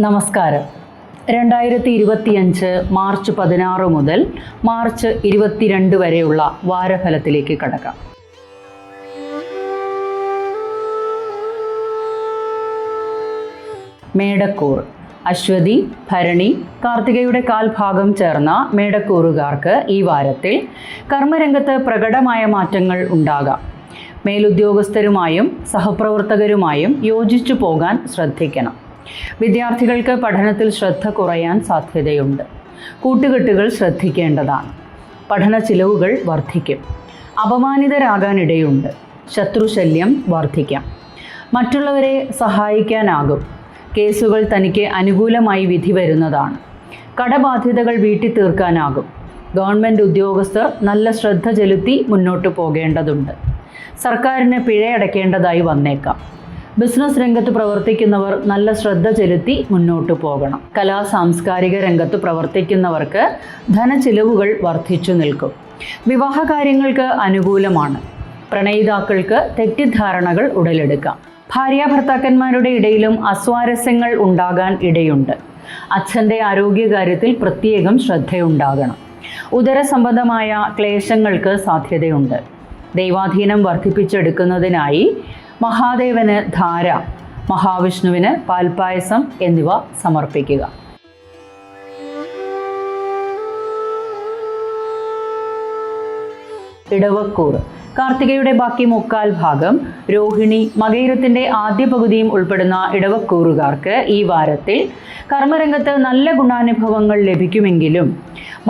നമസ്കാരം. 2025 മാർച്ച് 16 മുതൽ മാർച്ച് 22 വരെയുള്ള വാരഫലത്തിലേക്ക് കടക്കാം. മേടക്കൂർ. അശ്വതി, ഭരണി, കാർത്തികയുടെ കാൽഭാഗം ചേർന്ന മേടക്കൂറുകാർക്ക് ഈ വാരത്തിൽ കർമ്മരംഗത്ത് പ്രകടമായ മാറ്റങ്ങൾ ഉണ്ടാകാം. മേലുദ്യോഗസ്ഥരുമായും സഹപ്രവർത്തകരുമായും യോജിച്ചു പോകാൻ ശ്രദ്ധിക്കണം. വിദ്യാർത്ഥികൾക്ക് പഠനത്തിൽ ശ്രദ്ധ കുറയാൻ സാധ്യതയുണ്ട്. കൂട്ടുകെട്ടുകൾ ശ്രദ്ധിക്കേണ്ടതാണ്. പഠന ചിലവുകൾ വർദ്ധിക്കും. അപമാനിതരാകാനിടയുണ്ട്. ശത്രുശല്യം വർദ്ധിക്കാം. മറ്റുള്ളവരെ സഹായിക്കാനാകും. കേസുകൾ തനിക്ക് അനുകൂലമായി വിധി വരുന്നതാണ്. കടബാധ്യതകൾ വീട്ടി തീർക്കാനാകും. ഗവൺമെൻറ് ഉദ്യോഗസ്ഥർ നല്ല ശ്രദ്ധ ചെലുത്തി മുന്നോട്ട് പോകേണ്ടതുണ്ട്. സർക്കാരിന് പിഴയടയ്ക്കേണ്ടതായി വന്നേക്കാം. ബിസിനസ് രംഗത്ത് പ്രവർത്തിക്കുന്നവർ നല്ല ശ്രദ്ധ ചെലുത്തി മുന്നോട്ട് പോകണം. കലാ സാംസ്കാരിക രംഗത്ത് പ്രവർത്തിക്കുന്നവർക്ക് ധനച്ചിലവുകൾ വർദ്ധിച്ചു നിൽക്കും. വിവാഹകാര്യങ്ങൾക്ക് അനുകൂലമാണ്. പ്രണയിതാക്കൾക്ക് തെറ്റിദ്ധാരണകൾ ഉടലെടുക്കാം. ഭാര്യാഭർത്താക്കന്മാരുടെ ഇടയിലും അസ്വാരസ്യങ്ങൾ ഉണ്ടാകാൻ ഇടയുണ്ട്. അച്ഛൻ്റെ ആരോഗ്യകാര്യത്തിൽ പ്രത്യേകം ശ്രദ്ധയുണ്ടാകണം. ഉദരസംബന്ധമായ ക്ലേശങ്ങൾക്ക് സാധ്യതയുണ്ട്. ദൈവാധീനം വർദ്ധിപ്പിച്ചെടുക്കുന്നതിനായി മഹാദേവന് ധാര, മഹാവിഷ്ണുവിന് പാൽപ്പായസം എന്നിവ സമർപ്പിക്കുക. ഇടവക്കൂർ. കാർത്തികയുടെ ബാക്കി മുക്കാൽ ഭാഗം, രോഹിണി, മകയിരത്തിൻ്റെ ആദ്യ പകുതിയും ഉൾപ്പെടുന്ന ഇടവക്കൂറുകാർക്ക് ഈ വാരത്തിൽ കർമ്മരംഗത്ത് നല്ല ഗുണാനുഭവങ്ങൾ ലഭിക്കുമെങ്കിലും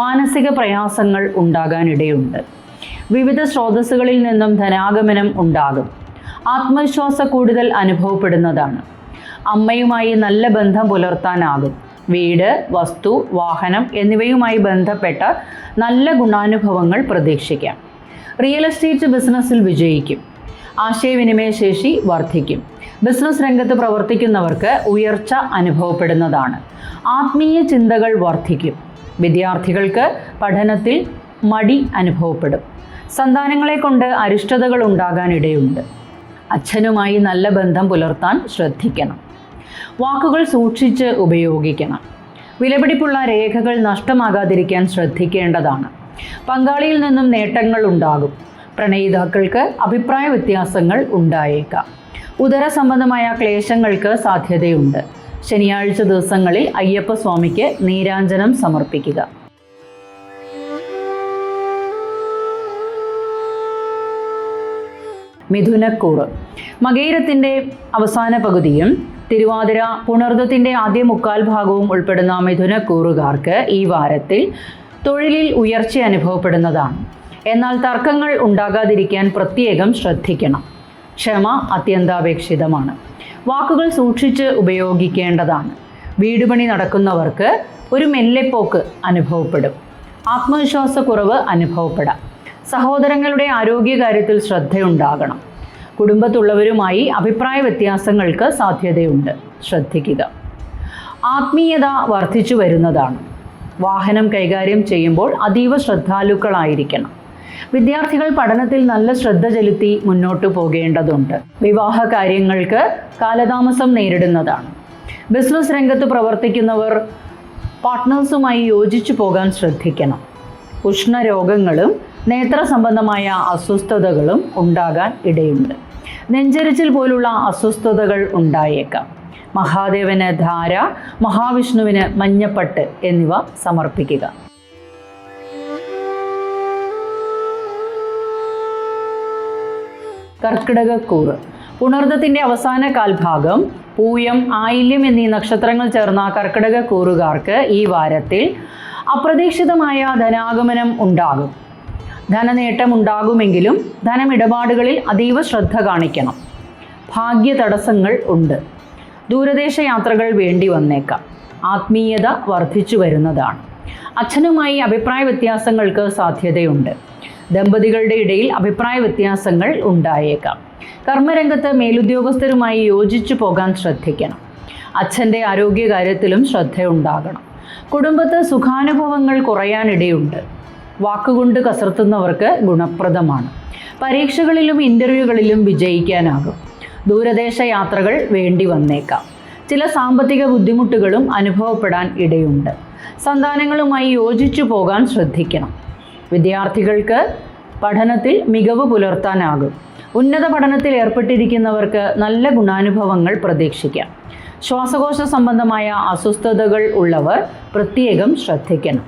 മാനസിക പ്രയാസങ്ങൾ ഉണ്ടാകാനിടയുണ്ട്. വിവിധ സ്രോതസ്സുകളിൽ നിന്നും ധനാഗമനം ഉണ്ടാകും. ആത്മവിശ്വാസ കൂടുതൽ അനുഭവപ്പെടുന്നതാണ്. അമ്മയുമായി നല്ല ബന്ധം പുലർത്താനാകും. വീട്, വസ്തു, വാഹനം എന്നിവയുമായി ബന്ധപ്പെട്ട നല്ല ഗുണാനുഭവങ്ങൾ പ്രതീക്ഷിക്കാം. റിയൽ എസ്റ്റേറ്റ് ബിസിനസ്സിൽ വിജയിക്കും. ആശയവിനിമയ ശേഷി വർദ്ധിക്കും. ബിസിനസ് രംഗത്ത് പ്രവർത്തിക്കുന്നവർക്ക് ഉയർച്ച അനുഭവപ്പെടുന്നതാണ്. ആത്മീയ ചിന്തകൾ വർദ്ധിക്കും. വിദ്യാർത്ഥികൾക്ക് പഠനത്തിൽ മടി അനുഭവപ്പെടും. സന്താനങ്ങളെ കൊണ്ട് അരിഷ്ടതകൾ ഉണ്ടാകാനിടയുണ്ട്. അച്ഛനുമായി നല്ല ബന്ധം പുലർത്താൻ ശ്രദ്ധിക്കണം. വാക്കുകൾ സൂക്ഷിച്ച് ഉപയോഗിക്കണം. വിലപിടിപ്പുള്ള രേഖകൾ നഷ്ടമാകാതിരിക്കാൻ ശ്രദ്ധിക്കേണ്ടതാണ്. പങ്കാളിയിൽ നിന്നും നേട്ടങ്ങൾ ഉണ്ടാകും. പ്രണയിതാക്കൾക്ക് അഭിപ്രായ വ്യത്യാസങ്ങൾ ഉണ്ടായേക്കാം. ഉദര സംബന്ധമായ ക്ലേശങ്ങൾക്ക് സാധ്യതയുണ്ട്. ശനിയാഴ്ച ദിവസങ്ങളിൽ അയ്യപ്പസ്വാമിക്ക് നീരാഞ്ജനം സമർപ്പിക്കുക. മിഥുനക്കൂർ. മകയിരത്തിൻ്റെ അവസാന പകുതിയും തിരുവാതിര, പുണർദത്തിൻ്റെ ആദ്യ മുക്കാൽ ഭാഗവും ഉൾപ്പെടുന്ന മിഥുനക്കൂറുകാർക്ക് ഈ വാരത്തിൽ തൊഴിലിൽ ഉയർച്ച അനുഭവപ്പെടുന്നതാണ്. എന്നാൽ തർക്കങ്ങൾ ഉണ്ടാകാതിരിക്കാൻ പ്രത്യേകം ശ്രദ്ധിക്കണം. ക്ഷമ അത്യന്താപേക്ഷിതമാണ്. വാക്കുകൾ സൂക്ഷിച്ച് ഉപയോഗിക്കേണ്ടതാണ്. വീടുപണി നടക്കുന്നവർക്ക് ഒരു മെല്ലെപ്പോക്ക് അനുഭവപ്പെടും. ആത്മവിശ്വാസക്കുറവ് അനുഭവപ്പെടാം. സഹോദരങ്ങളുടെ ആരോഗ്യകാര്യത്തിൽ ശ്രദ്ധയുണ്ടാകണം. കുടുംബത്തുള്ളവരുമായി അഭിപ്രായ വ്യത്യാസങ്ങൾക്ക് സാധ്യതയുണ്ട്. ശ്രദ്ധിക്കുക. ആത്മീയത വർദ്ധിച്ചു വരുന്നതാണ്. വാഹനം കൈകാര്യം ചെയ്യുമ്പോൾ അതീവ ശ്രദ്ധാലുക്കളായിരിക്കണം. വിദ്യാർത്ഥികൾ പഠനത്തിൽ നല്ല ശ്രദ്ധ ചെലുത്തി മുന്നോട്ട് പോകേണ്ടതുണ്ട്. വിവാഹ കാര്യങ്ങൾക്ക് കാലതാമസം നേരിടുന്നതാണ്. ബിസിനസ് രംഗത്ത് പ്രവർത്തിക്കുന്നവർ പാർട്ട്നേഴ്സുമായി യോജിച്ചു പോകാൻ ശ്രദ്ധിക്കണം. ഉഷ്ണരോഗങ്ങളും നേത്ര സംബന്ധമായ അസ്വസ്ഥതകളും ഉണ്ടാകാൻ ഇടയുണ്ട്. നെഞ്ചരിച്ചിൽ പോലുള്ള അസ്വസ്ഥതകൾ ഉണ്ടായേക്കാം. മഹാദേവന് ധാര, മഹാവിഷ്ണുവിന് മഞ്ഞപ്പട്ട് എന്നിവ സമർപ്പിക്കുക. കർക്കിടകക്കൂർ. പുണർദത്തിൻ്റെ അവസാന കാൽഭാഗം, പൂയം, ആയില്യം എന്നീ നക്ഷത്രങ്ങൾ ചേർന്ന കർക്കിടകക്കൂറുകാർക്ക് ഈ വാരത്തിൽ അപ്രതീക്ഷിതമായ ധനാഗമനം ഉണ്ടാകും. ധനനേട്ടം ഉണ്ടാകുമെങ്കിലും ധനമിടപാടുകളിൽ അതീവ ശ്രദ്ധ കാണിക്കണം. ഭാഗ്യ തടസ്സങ്ങൾ ഉണ്ട്. ദൂരദേശ യാത്രകൾ വേണ്ടി വന്നേക്കാം. ആത്മീയത വർദ്ധിച്ചു വരുന്നതാണ്. അച്ഛനുമായി അഭിപ്രായ വ്യത്യാസങ്ങൾക്ക് സാധ്യതയുണ്ട്. ദമ്പതികളുടെ ഇടയിൽ അഭിപ്രായ വ്യത്യാസങ്ങൾ ഉണ്ടായേക്കാം. കർമ്മരംഗത്ത് മേലുദ്യോഗസ്ഥരുമായി യോജിച്ചു പോകാൻ ശ്രദ്ധിക്കണം. അച്ഛൻ്റെ ആരോഗ്യകാര്യത്തിലും ശ്രദ്ധയുണ്ടാകണം. കുടുംബത്ത് സുഖാനുഭവങ്ങൾ കുറയാനിടയുണ്ട്. വാക്കുകൊണ്ട് കസർത്തുന്നവർക്ക് ഗുണപ്രദമാണ്. പരീക്ഷകളിലും ഇൻ്റർവ്യൂകളിലും വിജയിക്കാനാകും. ദൂരദേശ യാത്രകൾ വേണ്ടി വന്നേക്കാം. ചില സാമ്പത്തിക ബുദ്ധിമുട്ടുകളും അനുഭവപ്പെടാൻ ഇടയുണ്ട്. സന്താനങ്ങളുമായി യോജിച്ചു പോകാൻ ശ്രദ്ധിക്കണം. വിദ്യാർത്ഥികൾക്ക് പഠനത്തിൽ മികവ് പുലർത്താനാകും. ഉന്നത പഠനത്തിൽ ഏർപ്പെട്ടിരിക്കുന്നവർക്ക് നല്ല ഗുണാനുഭവങ്ങൾ പ്രതീക്ഷിക്കാം. ശ്വാസകോശ സംബന്ധമായ അസ്വസ്ഥതകൾ ഉള്ളവർ പ്രത്യേകം ശ്രദ്ധിക്കണം.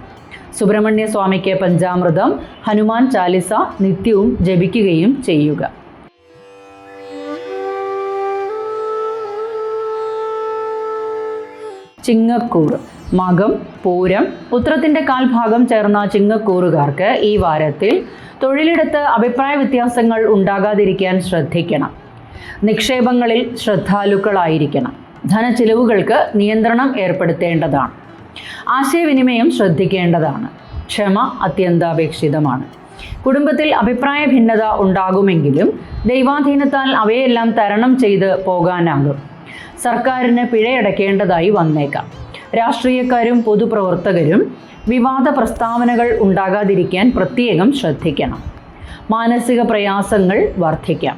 സുബ്രഹ്മണ്യ സ്വാമിക്ക് പഞ്ചാമൃതം, ഹനുമാൻ ചാലിസ നിത്യവും ജപിക്കുകയും ചെയ്യുക. ചിങ്ങക്കൂർ മകം, പൂരം, ഉത്രത്തിൻ്റെ കാൽഭാഗം ചേർന്ന ചിങ്ങക്കൂറുകാർക്ക് ഈ വാരത്തിൽ തൊഴിലിടത്ത് അഭിപ്രായ വ്യത്യാസങ്ങൾ ഉണ്ടാകാതിരിക്കാൻ ശ്രദ്ധിക്കണം. നിക്ഷേപങ്ങളിൽ ശ്രദ്ധാലുക്കളായിരിക്കണം. ധനച്ചിലവുകൾക്ക് നിയന്ത്രണം ഏർപ്പെടുത്തേണ്ടതാണ്. ആശയവിനിമയം ശ്രദ്ധിക്കേണ്ടതാണ്. ക്ഷമ അത്യന്താപേക്ഷിതമാണ്. കുടുംബത്തിൽ അഭിപ്രായ ഭിന്നത ഉണ്ടാകുമെങ്കിലും ദൈവാധീനത്താൽ അവയെല്ലാം തരണം ചെയ്ത് പോകാനാകും. സർക്കാരിന് പിഴയടയ്ക്കേണ്ടതായി വന്നേക്കാം. രാഷ്ട്രീയക്കാരും പൊതുപ്രവർത്തകരും വിവാദ പ്രസ്താവനകൾ ഉണ്ടാകാതിരിക്കാൻ പ്രത്യേകം ശ്രദ്ധിക്കണം. മാനസിക പ്രയാസങ്ങൾ വർദ്ധിക്കാം.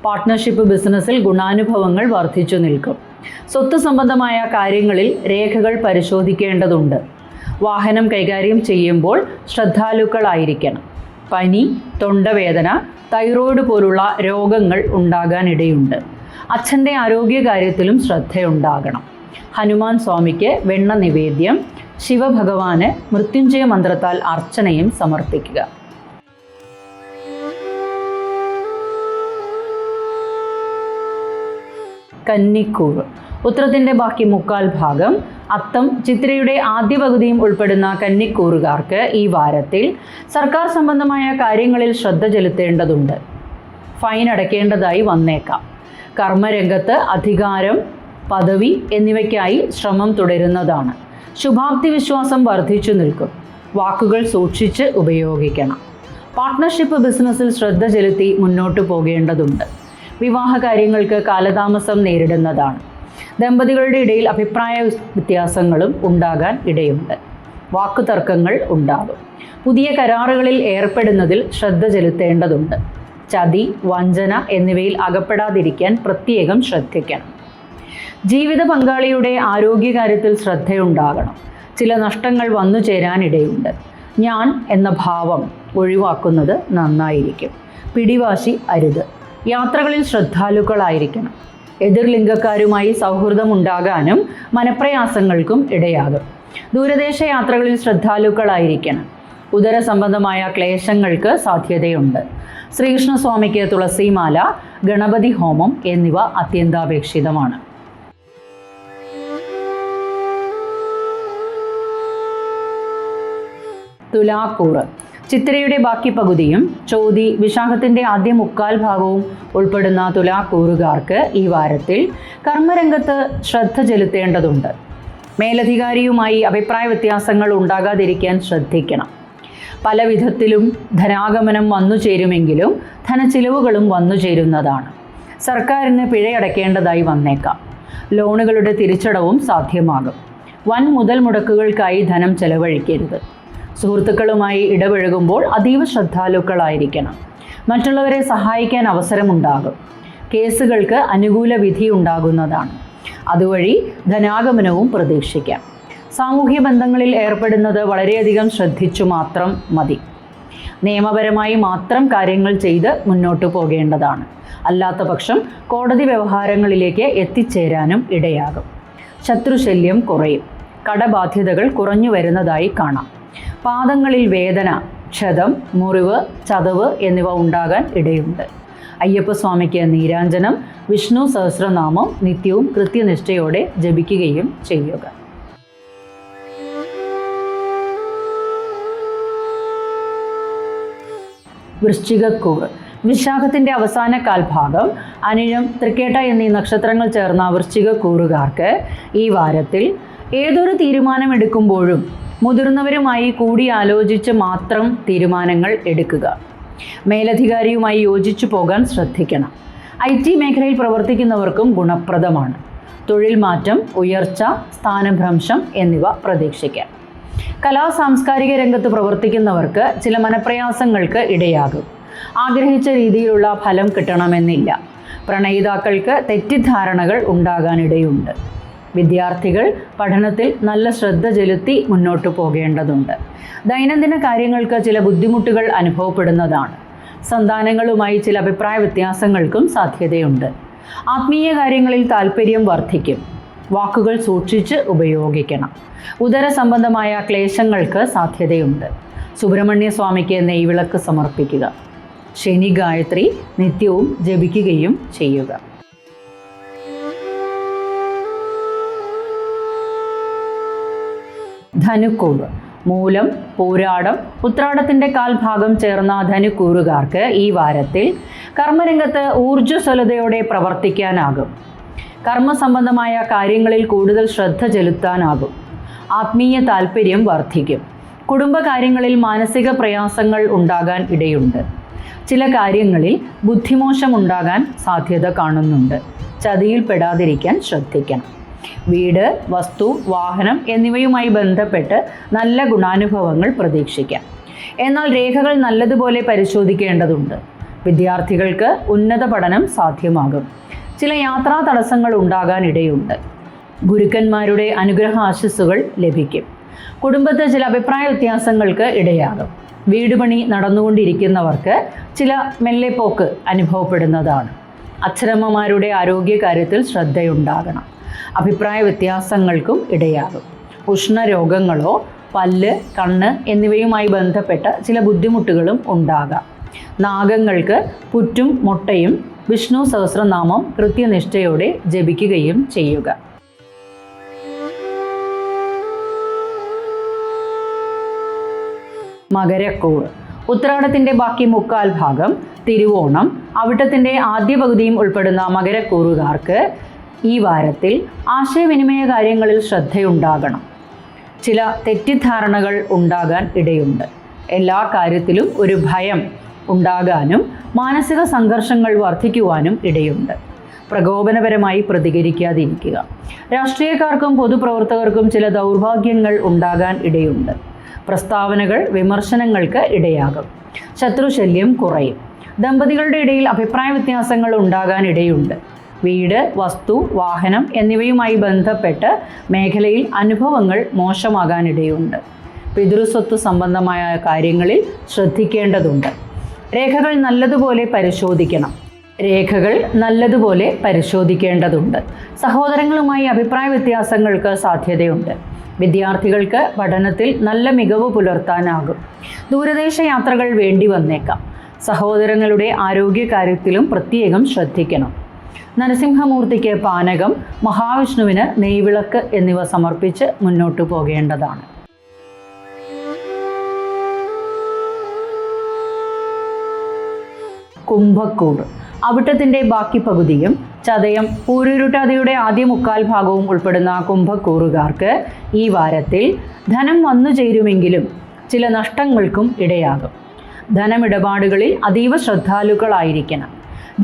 പാർട്ട്ണർഷിപ്പ് ബിസിനസ്സിൽ ഗുണാനുഭവങ്ങൾ വർദ്ധിച്ചു നിൽക്കും. സ്വത്ത് സംബന്ധമായ കാര്യങ്ങളിൽ രേഖകൾ പരിശോധിക്കേണ്ടതുണ്ട്. വാഹനം കൈകാര്യം ചെയ്യുമ്പോൾ ശ്രദ്ധാലുക്കളായിരിക്കണം. പനി, തൊണ്ടവേദന, തൈറോയ്ഡ് പോലുള്ള രോഗങ്ങൾ ഉണ്ടാകാനിടയുണ്ട്. അച്ഛൻ്റെ ആരോഗ്യകാര്യത്തിലും ശ്രദ്ധയുണ്ടാകണം. ഹനുമാൻ സ്വാമിക്ക് വെണ്ണ നിവേദ്യം, ശിവഭഗവാന് മൃത്യുഞ്ജയ മന്ത്രത്താൽ അർച്ചനയും സമർപ്പിക്കുക. കന്നിക്കൂർ ഉത്രത്തിൻ്റെ ബാക്കി മുക്കാൽ ഭാഗം, അത്തം, ചിത്രയുടെ ആദ്യ പകുതിയും ഉൾപ്പെടുന്ന കന്നിക്കൂറുകാർക്ക് ഈ വാരത്തിൽ സർക്കാർ സംബന്ധമായ കാര്യങ്ങളിൽ ശ്രദ്ധ ചെലുത്തേണ്ടതുണ്ട്. ഫൈൻ അടയ്ക്കേണ്ടതായി വന്നേക്കാം. കർമ്മരംഗത്ത് അധികാരം, പദവി എന്നിവയ്ക്കായി ശ്രമം തുടരുന്നതാണ്. ശുഭാപ്തി വിശ്വാസം വർദ്ധിച്ചു നിൽക്കും. വാക്കുകൾ സൂക്ഷിച്ച് ഉപയോഗിക്കണം. പാർട്ട്ണർഷിപ്പ് ബിസിനസ്സിൽ ശ്രദ്ധ ചെലുത്തി മുന്നോട്ടു പോകേണ്ടതുണ്ട്. വിവാഹ കാര്യങ്ങൾക്ക് കാലതാമസം നേരിടുന്നതാണ്. ദമ്പതികളുടെ ഇടയിൽ അഭിപ്രായ വ്യത്യാസങ്ങളും ഉണ്ടാകാൻ ഇടയുണ്ട്. വാക്കുതർക്കങ്ങൾ ഉണ്ടാകും. പുതിയ കരാറുകളിൽ ഏർപ്പെടുന്നതിൽ ശ്രദ്ധ ചെലുത്തേണ്ടതുണ്ട്. ചതി, വഞ്ചന എന്നിവയിൽ അകപ്പെടാതിരിക്കാൻ പ്രത്യേകം ശ്രദ്ധിക്കണം. ജീവിത പങ്കാളിയുടെ ആരോഗ്യകാര്യത്തിൽ ശ്രദ്ധയുണ്ടാകണം. ചില നഷ്ടങ്ങൾ വന്നു ചേരാനിടയുണ്ട്. ഞാൻ എന്ന ഭാവം ഒഴിവാക്കുന്നത് നന്നായിരിക്കും. പിടിവാശി അരുത്. യാത്രകളിൽ ശ്രദ്ധാലുക്കളായിരിക്കണം. എതിർലിംഗക്കാരുമായി സൗഹൃദമുണ്ടാകാനും മനപ്രയാസങ്ങൾക്കും ഇടയാകും. ദൂരദേശ യാത്രകളിൽ ശ്രദ്ധാലുക്കളായിരിക്കണം. ഉദര സംബന്ധമായ ക്ലേശങ്ങൾക്ക് സാധ്യതയുണ്ട്. ശ്രീകൃഷ്ണസ്വാമിക്ക് തുളസിമാല, ഗണപതി ഹോമം എന്നിവ അത്യന്താപേക്ഷിതമാണ്. തുലാക്കൂർ ചിത്രയുടെ ബാക്കി പകുതിയും ചോതി, വിശാഖത്തിൻ്റെ ആദ്യ മുക്കാൽ ഭാഗവും ഉൾപ്പെടുന്ന തുലാക്കൂറുകാർക്ക് ഈ വാരത്തിൽ കർമ്മരംഗത്ത് ശ്രദ്ധ ചെലുത്തേണ്ടതുണ്ട്. മേലധികാരിയുമായി അഭിപ്രായ വ്യത്യാസങ്ങൾ ഉണ്ടാകാതിരിക്കാൻ ശ്രദ്ധിക്കണം. പല വിധത്തിലും ധനാഗമനം വന്നു ചേരുമെങ്കിലും ധനച്ചിലവുകളും വന്നു ചേരുന്നതാണ്. സർക്കാരിന് പിഴയടയ്ക്കേണ്ടതായി വന്നേക്കാം. ലോണുകളുടെ തിരിച്ചടവും സാധ്യമാകും. വൻ മുതൽ മുടക്കുകൾക്കായി ധനം ചെലവഴിക്കരുത്. സുഹൃത്തുക്കളുമായി ഇടപഴകുമ്പോൾ അതീവ ശ്രദ്ധാലുക്കളായിരിക്കണം. മറ്റുള്ളവരെ സഹായിക്കാൻ അവസരമുണ്ടാകും. കേസുകൾക്ക് അനുകൂല വിധി ഉണ്ടാകുന്നതാണ്. അതുവഴി ധനാഗമനവും പ്രതീക്ഷിക്കാം. സാമൂഹ്യ ബന്ധങ്ങളിൽ ഏർപ്പെടുന്നത് വളരെയധികം ശ്രദ്ധിച്ചു മാത്രം മതി. നിയമപരമായി മാത്രം കാര്യങ്ങൾ ചെയ്ത് മുന്നോട്ടു പോകേണ്ടതാണ്. അല്ലാത്ത പക്ഷം കോടതി വ്യവഹാരങ്ങളിലേക്ക് എത്തിച്ചേരാനും ഇടയാകും. ശത്രുശല്യം കുറയും. കടബാധ്യതകൾ കുറഞ്ഞു വരുന്നതായി കാണാം. പാദങ്ങളിൽ വേദന, ക്ഷതം, മുറിവ്, ചതവ് എന്നിവ ഉണ്ടാകാൻ ഇടയുണ്ട്. അയ്യപ്പസ്വാമിക്ക് നീരാഞ്ജനം, വിഷ്ണു സഹസ്രനാമം നിത്യവും കൃത്യനിഷ്ഠയോടെ ജപിക്കുകയും ചെയ്യുക. വൃശ്ചികക്കൂർ വിശാഖത്തിൻ്റെ അവസാന കാൽഭാഗം, അനിഴം, തൃക്കേട്ട എന്നീ നക്ഷത്രങ്ങൾ ചേർന്ന വൃശ്ചികക്കൂറുകാർക്ക് ഈ വാരത്തിൽ ഏതൊരു തീരുമാനമെടുക്കുമ്പോഴും മുതിർന്നവരുമായി കൂടിയാലോചിച്ച് മാത്രം തീരുമാനങ്ങൾ എടുക്കുക. മേലധികാരിയുമായി യോജിച്ചു പോകാൻ ശ്രദ്ധിക്കണം. IT മേഖലയിൽ പ്രവർത്തിക്കുന്നവർക്കും ഗുണപ്രദമാണ്. തൊഴിൽ മാറ്റം, ഉയർച്ച, സ്ഥാനഭ്രംശം എന്നിവ പ്രതീക്ഷിക്കാം. കലാ-സാംസ്കാരിക രംഗത്ത് പ്രവർത്തിക്കുന്നവർക്ക് ചില മനപ്രയാസങ്ങൾക്ക് ഇടയാകും. ആഗ്രഹിച്ച രീതിയിലുള്ള ഫലം കിട്ടണമെന്നില്ല. പ്രണയിതാക്കൾക്ക് തെറ്റിദ്ധാരണകൾ ഉണ്ടാകാനിടയുണ്ട്. വിദ്യാർത്ഥികൾ പഠനത്തിൽ നല്ല ശ്രദ്ധ ചെലുത്തി മുന്നോട്ട് പോകേണ്ടതുണ്ട്. ദൈനംദിന കാര്യങ്ങൾക്ക് ചില ബുദ്ധിമുട്ടുകൾ അനുഭവപ്പെടുന്നതാണ്. സന്താനങ്ങളുമായി ചില അഭിപ്രായ വ്യത്യാസങ്ങൾക്കും സാധ്യതയുണ്ട്. ആത്മീയ കാര്യങ്ങളിൽ താല്പര്യം വർദ്ധിക്കും. വാക്കുകൾ സൂക്ഷിച്ച് ഉപയോഗിക്കണം. ഉദര സംബന്ധമായ ക്ലേശങ്ങൾക്ക് സാധ്യതയുണ്ട്. സുബ്രഹ്മണ്യ സ്വാമിക്ക് നെയ്വിളക്ക് സമർപ്പിക്കുക. ശനി ഗായത്രി നിത്യവും ജപിക്കുകയും ചെയ്യുക. ധനുക്കൂറ്. മൂലം, പൂരാടം, ഉത്രാടത്തിൻ്റെ കാൽഭാഗം ചേർന്ന ധനുക്കൂറുകാർക്ക് ഈ വാരത്തിൽ കർമ്മരംഗത്ത് ഊർജ്ജസ്വലതയോടെ പ്രവർത്തിക്കാനാകും. കർമ്മസംബന്ധമായ കാര്യങ്ങളിൽ കൂടുതൽ ശ്രദ്ധ ചെലുത്താനാകും. ആത്മീയ താല്പര്യം വർദ്ധിക്കും. കുടുംബകാര്യങ്ങളിൽ മാനസിക പ്രയാസങ്ങൾ ഉണ്ടാകാൻ ഇടയുണ്ട്. ചില കാര്യങ്ങളിൽ ബുദ്ധിമോശം ഉണ്ടാകാൻ സാധ്യത കാണുന്നുണ്ട്. ചതിയിൽപ്പെടാതിരിക്കാൻ ശ്രദ്ധിക്കണം. വീട്, വസ്തു, വാഹനം എന്നിവയുമായി ബന്ധപ്പെട്ട് നല്ല ഗുണാനുഭവങ്ങൾ പ്രതീക്ഷിക്കാം. എന്നാൽ രേഖകൾ നല്ലതുപോലെ പരിശോധിക്കേണ്ടതുണ്ട്. വിദ്യാർത്ഥികൾക്ക് ഉന്നത പഠനം സാധ്യമാകും. ചില യാത്രാ തടസ്സങ്ങൾ ഉണ്ടാകാൻ ഇടയുണ്ട്. ഗുരുക്കന്മാരുടെ അനുഗ്രഹ ആശസ്സുകൾ ലഭിക്കും. കുടുംബത്തിൽ ചില അഭിപ്രായ വ്യത്യാസങ്ങൾക്ക് ഇടയാകും. വീടുപണി നടന്നുകൊണ്ടിരിക്കുന്നവർക്ക് ചില മെല്ലെപ്പോക്ക് അനുഭവപ്പെടുന്നതാണ്. അച്ഛനമ്മമാരുടെ ആരോഗ്യകാര്യത്തിൽ ശ്രദ്ധയുണ്ടാകണം. അഭിപ്രായ വ്യത്യാസങ്ങൾക്കും ഇടയാകും. ഉഷ്ണരോഗങ്ങളോ പല്ല്, കണ്ണ് എന്നിവയുമായി ബന്ധപ്പെട്ട ചില ബുദ്ധിമുട്ടുകളും ഉണ്ടാകാം. നാഗങ്ങൾക്ക് പുറ്റും മുട്ടയും വിഷ്ണു സഹസ്രനാമം കൃത്യനിഷ്ഠയോടെ ജപിക്കുകയും ചെയ്യുക. മകരക്കൂറ്. ഉത്രാടത്തിൻ്റെ ബാക്കി മുക്കാൽ ഭാഗം, തിരുവോണം, അവിട്ടത്തിൻ്റെ ആദ്യ പകുതിയും ഉൾപ്പെടുന്ന മകരക്കൂറുകാർക്ക് ഈ വാരത്തിൽ ആശയവിനിമയ കാര്യങ്ങളിൽ ശ്രദ്ധയുണ്ടാകണം. ചില തെറ്റിദ്ധാരണകൾ ഉണ്ടാകാൻ ഇടയുണ്ട്. എല്ലാ കാര്യത്തിലും ഒരു ഭയം ഉണ്ടാകാനും മാനസിക സംഘർഷങ്ങൾ വർദ്ധിക്കുവാനും ഇടയുണ്ട്. പ്രകോപനപരമായി പ്രതികരിക്കാതിരിക്കുക. രാഷ്ട്രീയക്കാർക്കും പൊതുപ്രവർത്തകർക്കും ചില ദൗർഭാഗ്യങ്ങൾ ഉണ്ടാകാൻ ഇടയുണ്ട്. പ്രസ്താവനകൾ വിമർശനങ്ങൾക്ക് ഇടയാകും. ശത്രുശല്യം കുറയും. ദമ്പതികളുടെ ഇടയിൽ അഭിപ്രായ വ്യത്യാസങ്ങൾ ഉണ്ടാകാൻ ഇടയുണ്ട്. വീട്, വസ്തു, വാഹനം എന്നിവയുമായി ബന്ധപ്പെട്ട് മേഖലയിൽ അനുഭവങ്ങൾ മോശമാകാനിടയുണ്ട്. പിതൃസ്വത്ത് സംബന്ധമായ കാര്യങ്ങളിൽ ശ്രദ്ധിക്കേണ്ടതുണ്ട്. രേഖകൾ നല്ലതുപോലെ പരിശോധിക്കേണ്ടതുണ്ട്. സഹോദരങ്ങളുമായി അഭിപ്രായ വ്യത്യാസങ്ങൾക്ക് സാധ്യതയുണ്ട്. വിദ്യാർത്ഥികൾക്ക് പഠനത്തിൽ നല്ല മികവ് പുലർത്താനാകും. ദൂരദേശ യാത്രകൾ വേണ്ടി വന്നേക്കാം. സഹോദരങ്ങളുടെ ആരോഗ്യകാര്യത്തിലും പ്രത്യേകം ശ്രദ്ധിക്കണം. നരസിംഹമൂർത്തിക്ക് പാനകം, മഹാവിഷ്ണുവിന് നെയ്വിളക്ക് എന്നിവ സമർപ്പിച്ച് മുന്നോട്ടു പോകേണ്ടതാണ്. കുംഭക്കൂറ്. അവിട്ടത്തിൻ്റെ ബാക്കി പകുതിയും ചതയം, പൂരുരുട്ടാതിയുടെ ആദ്യ മുക്കാൽ ഭാഗവും ഉൾപ്പെടുന്ന കുംഭക്കൂറുകാർക്ക് ഈ വാരത്തിൽ ധനം വന്നു ചേരുമെങ്കിലും ചില നഷ്ടങ്ങൾക്കും ഇടയാകും. ധനമിടപാടുകളിൽ അതീവ ശ്രദ്ധാലുക്കളായിരിക്കണം.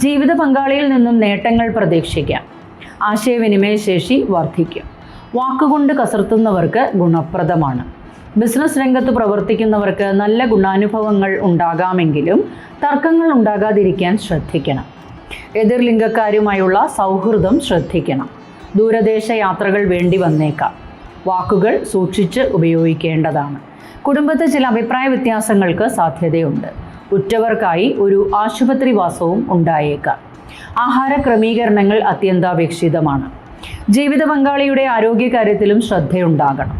ജീവിത പങ്കാളിയിൽ നിന്നും നേട്ടങ്ങൾ പ്രതീക്ഷിക്കാം. ആശയവിനിമയ ശേഷി വർദ്ധിക്കും. വാക്കുകൊണ്ട് കസർത്തുന്നവർക്ക് ഗുണപ്രദമാണ്. ബിസിനസ് രംഗത്ത് പ്രവർത്തിക്കുന്നവർക്ക് നല്ല ഗുണാനുഭവങ്ങൾ ഉണ്ടാകാമെങ്കിലും തർക്കങ്ങൾ ഉണ്ടാകാതിരിക്കാൻ ശ്രദ്ധിക്കണം. എതിർലിംഗക്കാരുമായുള്ള സൗഹൃദം ശ്രദ്ധിക്കണം. ദൂരദേശ യാത്രകൾ വേണ്ടി വന്നേക്കാം. വാക്കുകൾ സൂക്ഷിച്ച് ഉപയോഗിക്കേണ്ടതാണ്. കുടുംബത്തിൽ ചില അഭിപ്രായ വ്യത്യാസങ്ങൾക്ക് സാധ്യതയുണ്ട്. ഉറ്റവർക്കായി ഒരു ആശുപത്രിവാസവും ഉണ്ടായേക്കാം. ആഹാര ക്രമീകരണങ്ങൾ അത്യന്താപേക്ഷിതമാണ്. ജീവിത പങ്കാളിയുടെ ആരോഗ്യകാര്യത്തിലും ശ്രദ്ധയുണ്ടാകണം.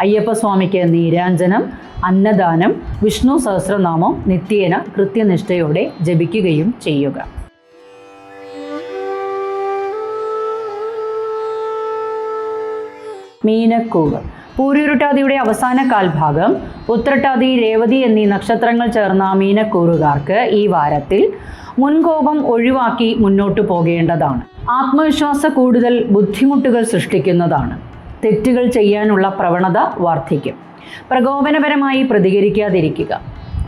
അയ്യപ്പസ്വാമിക്ക് നീരാഞ്ജനം, അന്നദാനം, വിഷ്ണു സഹസ്രനാമം നിത്യേന കൃത്യനിഷ്ഠയോടെ ജപിക്കുകയും ചെയ്യുക. മീനക്കൂറ്. പൂരുരുട്ടാതിയുടെ അവസാന കാൽഭാഗം, ഉത്രട്ടാതി, രേവതി എന്നീ നക്ഷത്രങ്ങൾ ചേർന്ന മീനക്കൂറുകാർക്ക് ഈ വാരത്തിൽ മുൻകോപം ഒഴിവാക്കി മുന്നോട്ടു പോകേണ്ടതാണ്. ആത്മവിശ്വാസ കൂടുതൽ ബുദ്ധിമുട്ടുകൾ സൃഷ്ടിക്കുന്നതാണ്. തെറ്റുകൾ ചെയ്യാനുള്ള പ്രവണത വർദ്ധിക്കും. പ്രകോപനപരമായി പ്രതികരിക്കാതിരിക്കുക.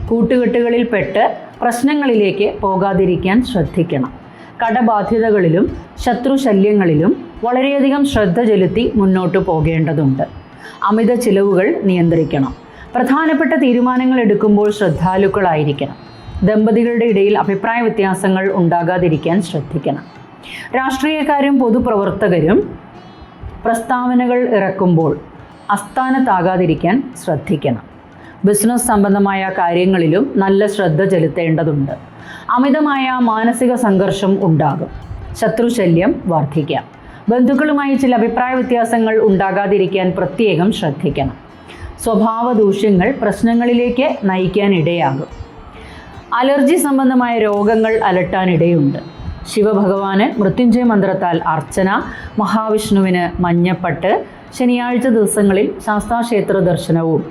കൂട്ടുകെട്ടുകളിൽപ്പെട്ട് പ്രശ്നങ്ങളിലേക്ക് പോകാതിരിക്കാൻ ശ്രദ്ധിക്കണം. കടബാധ്യതകളിലും ശത്രുശല്യങ്ങളിലും വളരെയധികം ശ്രദ്ധ ചെലുത്തി മുന്നോട്ടു പോകേണ്ടതുണ്ട്. അമിത ചിലവുകൾ നിയന്ത്രിക്കണം. പ്രധാനപ്പെട്ട തീരുമാനങ്ങൾ എടുക്കുമ്പോൾ ശ്രദ്ധാലുക്കളായിരിക്കണം. ദമ്പതികളുടെ ഇടയിൽ അഭിപ്രായ വ്യത്യാസങ്ങൾ ഉണ്ടാകാതിരിക്കാൻ ശ്രദ്ധിക്കണം. രാഷ്ട്രീയക്കാരും പൊതുപ്രവർത്തകരും പ്രസ്താവനകൾ ഇറക്കുമ്പോൾ അസ്ഥാനത്താകാതിരിക്കാൻ ശ്രദ്ധിക്കണം. ബിസിനസ് സംബന്ധമായ കാര്യങ്ങളിലും നല്ല ശ്രദ്ധ ചെലുത്തേണ്ടതുണ്ട്. അമിതമായ മാനസിക സംഘർഷം ഉണ്ടാകും. ശത്രുശല്യം വർദ്ധിക്കാം. ബന്ധുക്കളുമായി ചില അഭിപ്രായ വ്യത്യാസങ്ങൾ ഉണ്ടാകാതിരിക്കാൻ പ്രത്യേകം ശ്രദ്ധിക്കണം. സ്വഭാവ ദൂഷ്യങ്ങൾ പ്രശ്നങ്ങളിലേക്ക് നയിക്കാനിടയാകും. അലർജി സംബന്ധമായ രോഗങ്ങൾ അലട്ടാനിടയുണ്ട്. ശിവഭഗവാന് മൃത്യുഞ്ജയ മന്ത്രത്താൽ അർച്ചന, മഹാവിഷ്ണുവിന് മഞ്ഞപ്പട്ട്, ശനിയാഴ്ച ദിവസങ്ങളിൽ ശാസ്താക്ഷേത്ര ദർശനവും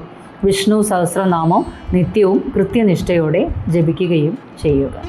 വിഷ്ണു സഹസ്രനാമം നിത്യവും കൃത്യനിഷ്ഠയോടെ ജപിക്കുകയും ചെയ്യുക.